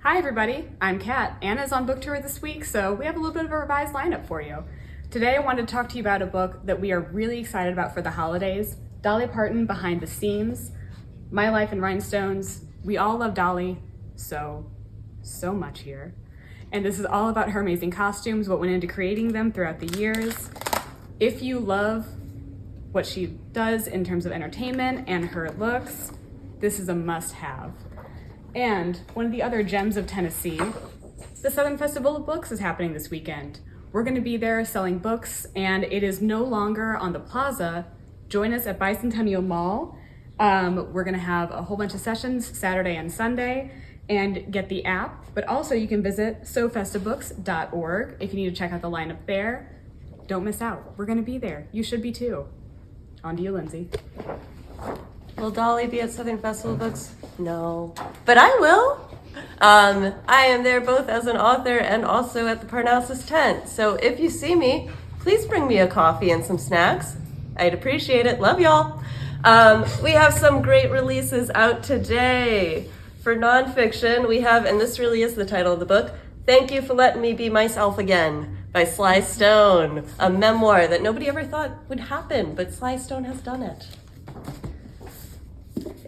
Hi everybody, I'm Kat. Anna's on book tour this week, so we have a little bit of a revised lineup for you. Today I wanted to talk to you about a book that we are really excited about for the holidays, Dolly Parton, Behind the Scenes, My Life in Rhinestones. We all love Dolly so much here. And this is all about her amazing costumes, what went into creating them throughout the years. If you love what she does in terms of entertainment and her looks, this is a must-have. And one of the other gems of Tennessee, the Southern Festival of Books is happening this weekend. We're going to be there selling books, and it is no longer on the plaza. Join us at Bicentennial Mall. We're going to have a whole bunch of sessions Saturday and Sunday, and get the app. But also you can visit sofestivebooks.org if you need to check out the lineup there. Don't miss out. We're going to be there. You should be too. On to you, Lindsay. Will Dolly be at Southern Festival Books? No, but I will. I am there both as an author and also at the Parnassus tent. So if you see me, please bring me a coffee and some snacks. I'd appreciate it. Love y'all. We have some great releases out today. For nonfiction, we have, and this really is the title of the book, Thank You for Letting Me Be Myself Again by Sly Stone, a memoir that nobody ever thought would happen, but Sly Stone has done it.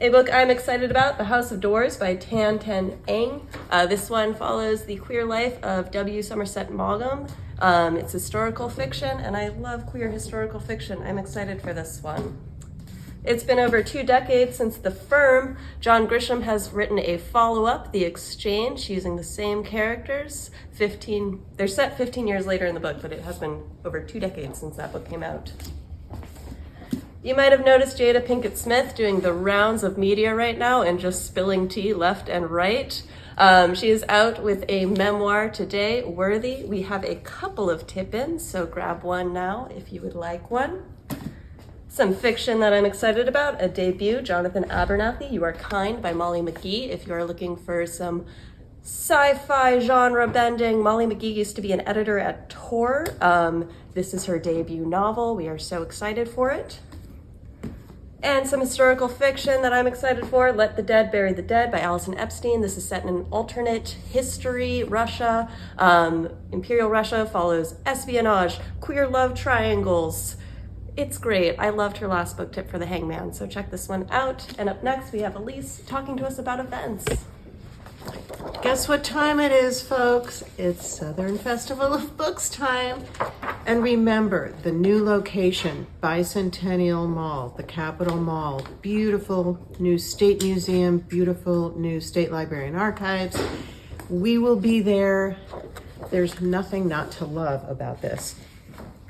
A book I'm excited about, The House of Doors by Tan Ten Eng. This one follows the queer life of W. Somerset Maugham. It's historical fiction, and I love queer historical fiction. I'm excited for this one. It's been over 2 decades since The Firm. John Grisham has written a follow-up, The Exchange, using the same characters. They're set 15 years later in the book, but it has been over 2 decades since that book came out. You might have noticed Jada Pinkett Smith doing the rounds of media right now and just spilling tea left and right. She is out with a memoir today, Worthy. We have a couple of tip-ins, so grab one now if you would like one. Some fiction that I'm excited about, a debut, Jonathan Abernathy, You Are Kind by Molly McGee. If you are looking for some sci-fi genre bending, Molly McGee used to be an editor at Tor. This is her debut novel. We are so excited for it. And some historical fiction that I'm excited for, Let the Dead Bury the Dead by Alison Epstein. This is set in an alternate history, Russia. Imperial Russia follows espionage, queer love triangles. It's great. I loved her last book, Tip for the Hangman, so check this one out. And up next, we have Elise talking to us about events. Guess what time it is, folks? It's Southern Festival of Books time. And remember, the new location, Bicentennial Mall, the Capitol Mall, beautiful new State Museum, beautiful new State Library and Archives. We will be there. There's nothing not to love about this.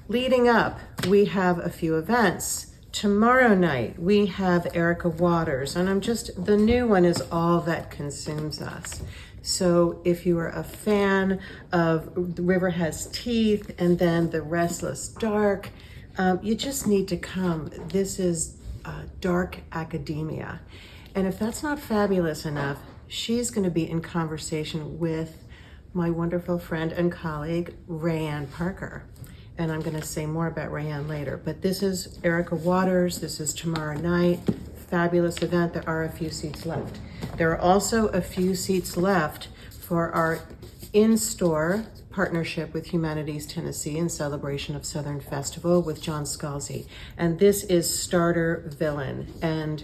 Leading up, we have a few events. Tomorrow night, we have Erica Waters, and the new one is All That Consumes Us. So if you are a fan of The River Has Teeth and then The Restless Dark, you just need to come. This is dark academia. And if that's not fabulous enough, she's going to be in conversation with my wonderful friend and colleague, Rayanne Parker. And I'm going to say more about Rayanne later. But this is Erica Waters. This is tomorrow night. Fabulous event. There are a few seats left. There are also a few seats left for our in-store partnership with Humanities Tennessee in celebration of Southern Festival with John Scalzi. And this is Starter Villain. And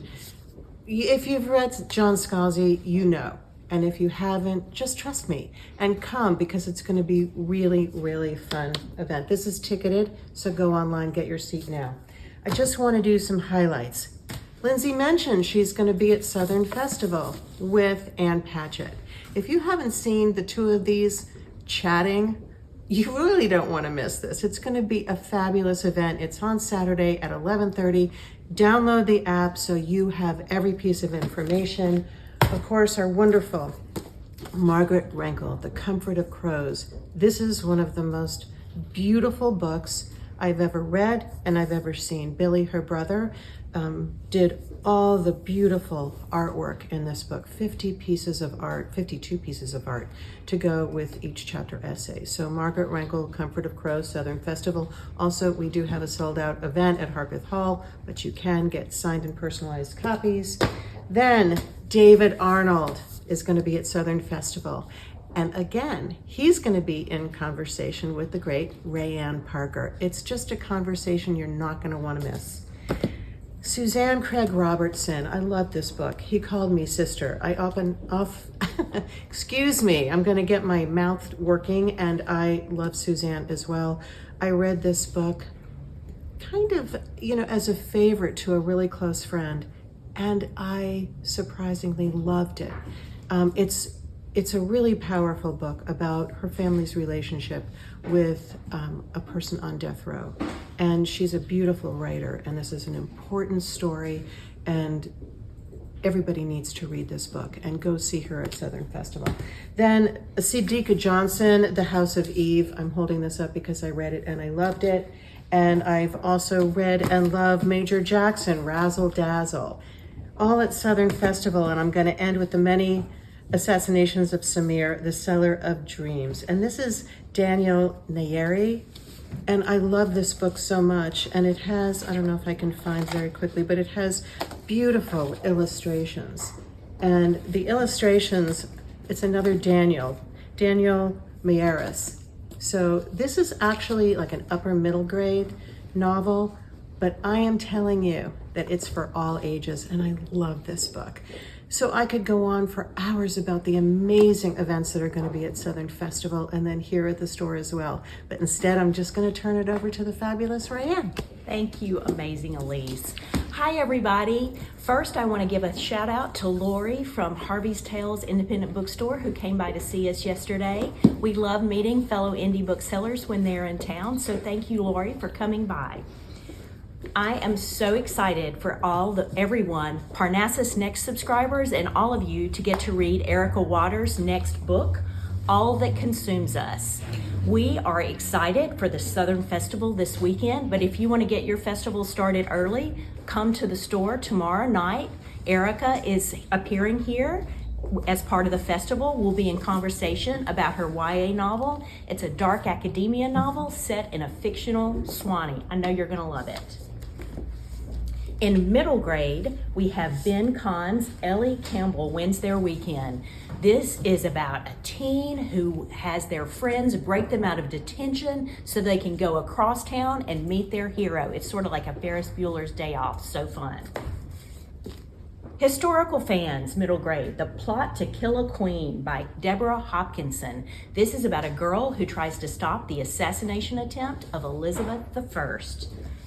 if you've read John Scalzi, you know. And if you haven't, just trust me and come, because it's going to be really fun event. This is ticketed, so go online, get your seat now. I just want to do some highlights. Lindsay mentioned she's going to be at Southern Festival with Ann Patchett. If you haven't seen the two of these chatting, you really don't want to miss this. It's going to be a fabulous event. It's on Saturday at 11:30. Download the app so you have every piece of information. Of course, our wonderful Margaret Rankle, The Comfort of Crows. This is one of the most beautiful books I've ever read and I've ever seen. Billy, her brother, did all the beautiful artwork in this book, 52 pieces of art to go with each chapter essay. So Margaret Rankle, Comfort of Crows, Southern Festival. Also, we do have a sold out event at Harpeth Hall, but you can get signed and personalized copies. Then David Arnold. is going to be at Southern Festival. And again, he's going to be in conversation with the great Rayanne Parker. It's just a conversation you're not going to want to miss. Suzanne Craig Robertson, I love this book. He Called Me Sister. Excuse me, I'm going to get my mouth working, and I love Suzanne as well. I read this book kind of, as a favorite to a really close friend, and I surprisingly loved it. It's a really powerful book about her family's relationship with a person on death row. And she's a beautiful writer, and this is an important story, and everybody needs to read this book and go see her at Southern Festival. Then Sidika Johnson, The House of Eve. I'm holding this up because I read it and I loved it. And I've also read and loved Major Jackson, Razzle Dazzle, all at Southern Festival. And I'm going to end with The Many Assassinations of Samir, The Seller of Dreams. And this is Daniel Nayeri. And I love this book so much. And it has, I don't know if I can find very quickly, but it has beautiful illustrations. And the illustrations, it's another Daniel Mayeris. So this is actually like an upper middle grade novel, but I am telling you that it's for all ages, and I love this book. So I could go on for hours about the amazing events that are going to be at Southern Festival and then here at the store as well. But instead, I'm just going to turn it over to the fabulous Rayanne. Thank you, amazing Elise. Hi, everybody. First, I want to give a shout out to Lori from Harvey's Tales Independent Bookstore, who came by to see us yesterday. We love meeting fellow indie booksellers when they're in town, so thank you, Lori, for coming by. I am so excited for everyone, Parnassus Next subscribers, and all of you to get to read Erica Waters' next book, All That Consumes Us. We are excited for the Southern Festival this weekend, but if you want to get your festival started early, come to the store tomorrow night. Erica is appearing here as part of the festival. We'll be in conversation about her YA novel. It's a dark academia novel set in a fictional Swanee. I know you're going to love it. In middle grade, we have Ben Kahn's Ellie Campbell Wins Their Weekend. This is about a teen who has their friends break them out of detention so they can go across town and meet their hero. It's sort of like a Ferris Bueller's Day Off. So fun. Historical fans, middle grade, The Plot to Kill a Queen by Deborah Hopkinson. This is about a girl who tries to stop the assassination attempt of Elizabeth I.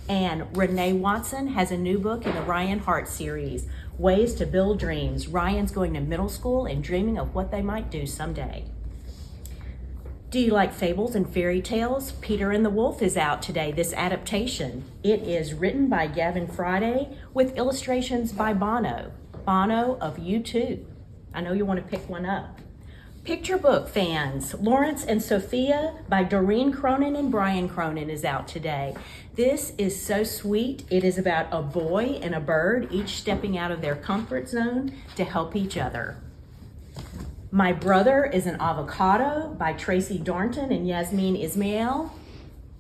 And Renee Watson has a new book in the Ryan Hart series, Ways to Build Dreams. Ryan's going to middle school and dreaming of what they might do someday. Do you like fables and fairy tales? Peter and the Wolf is out today, this adaptation. It is written by Gavin Friday with illustrations by Bono of U2. I know you want to pick one up. Picture book fans, Lawrence and Sophia by Doreen Cronin and Brian Cronin is out today. This is so sweet. It is about a boy and a bird, each stepping out of their comfort zone to help each other. My Brother is an Avocado by Tracy Dornton and Yasmin Ismail.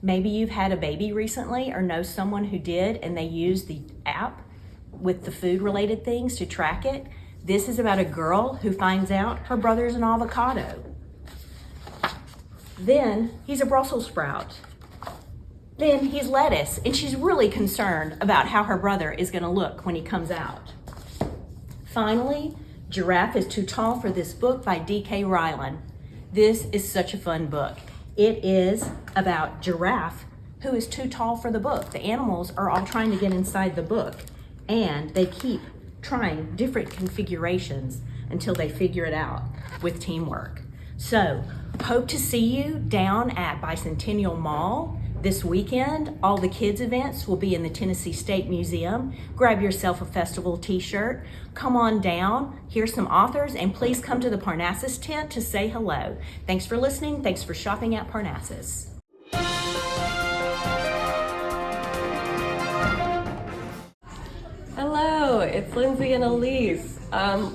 Maybe you've had a baby recently or know someone who did, and they use the app with the food-related things to track it. This is about a girl who finds out her brother's an avocado. Then he's a Brussels sprout. Then he's lettuce, and she's really concerned about how her brother is going to look when he comes out. Finally, Giraffe is Too Tall for This Book by D.K. Ryland. This is such a fun book. It is about Giraffe, who is too tall for the book. The animals are all trying to get inside the book, and they keep trying different configurations until they figure it out with teamwork. So, hope to see you down at Bicentennial Mall this weekend. All the kids' events will be in the Tennessee State Museum. Grab yourself a festival t-shirt. Come on down, hear some authors, and please come to the Parnassus tent to say hello. Thanks for listening. Thanks for shopping at Parnassus. Hello, it's Lindsay and Elise.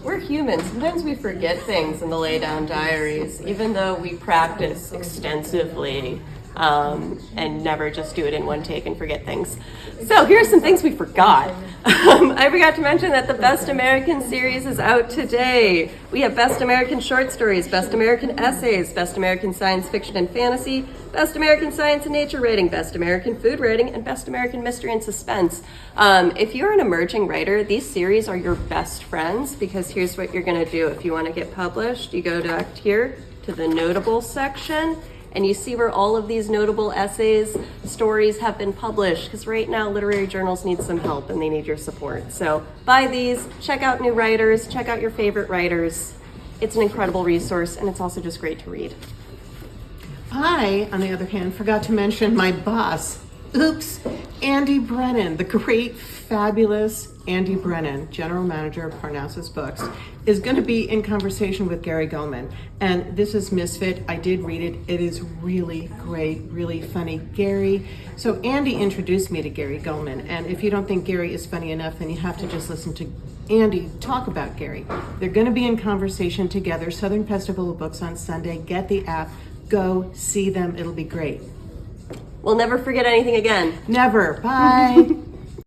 We're humans. Sometimes we forget things in the Laydown Diaries, even though we practice extensively. and never just do it in one take and forget things. So here's some things we forgot. I forgot to mention that the Best American series is out today. We have Best American Short Stories, Best American Essays, Best American Science Fiction and Fantasy, Best American Science and Nature Writing, Best American Food Writing, and Best American Mystery and Suspense. If you're an emerging writer, these series are your best friends, because here's what you're going to do. If you want to get published, you go back here to the notable section, and you see where all of these notable essays, stories have been published, because right now literary journals need some help and they need your support. So buy these, check out new writers, check out your favorite writers. It's an incredible resource, and it's also just great to read. I, on the other hand, forgot to mention my boss. Oops. Andy Brennan, the great, fabulous Andy Brennan, general manager of Parnassus Books, is going to be in conversation with Gary Gulman. And this is Misfit. I did read it. It is really great, really funny. So Andy introduced me to Gary Gulman. And if you don't think Gary is funny enough, then you have to just listen to Andy talk about Gary. They're going to be in conversation together. Southern Festival of Books on Sunday. Get the app. Go see them. It'll be great. We'll never forget anything again. Never. Bye.